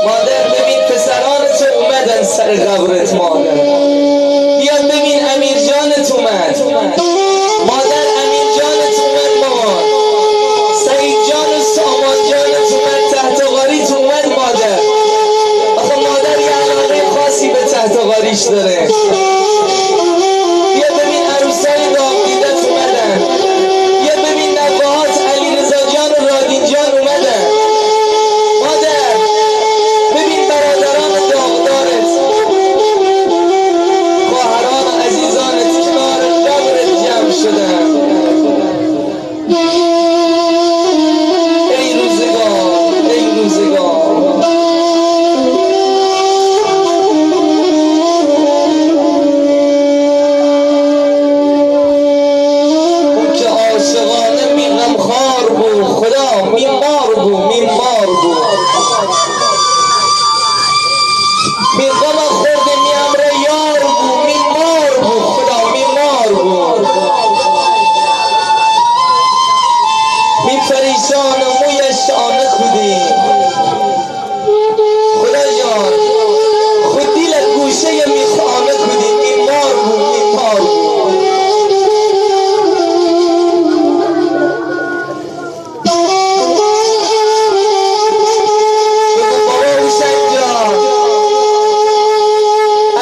مادر ببین پسرانت اومدن سر قبرت مادر. بیا ببین امیر جانت اومد مادر، امیر جانت اومد مامان، سعید جان و سامان جانت اومد، تحت غاریت اومد مادر. آخه مادر یه علاقه خاصی به تحت غاریش داره. بیا ببین عروسای راه دیدت اومدن. بیا ببین نوهات علیرضا جان و رادین جان اومدن مادر. ببین برادران داغدارت، خواهران و عزیزانت کنار قبرت جمع شدن. ای روزگار، ای روزگار. اون که عاشقانه می غمخوار بود، خدا میمار بود، میمار بود، می غم خورده می امر یار بود، میمار بود، خدا میمار بود. می پریشان و مویش شانه خودی خدا جان، خود دیلت گوشه می خانه خودی، میمار بود، میمار بود. بگو بابا حسین جان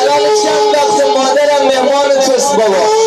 الان چند وقت مادرم مهمان توست بابا.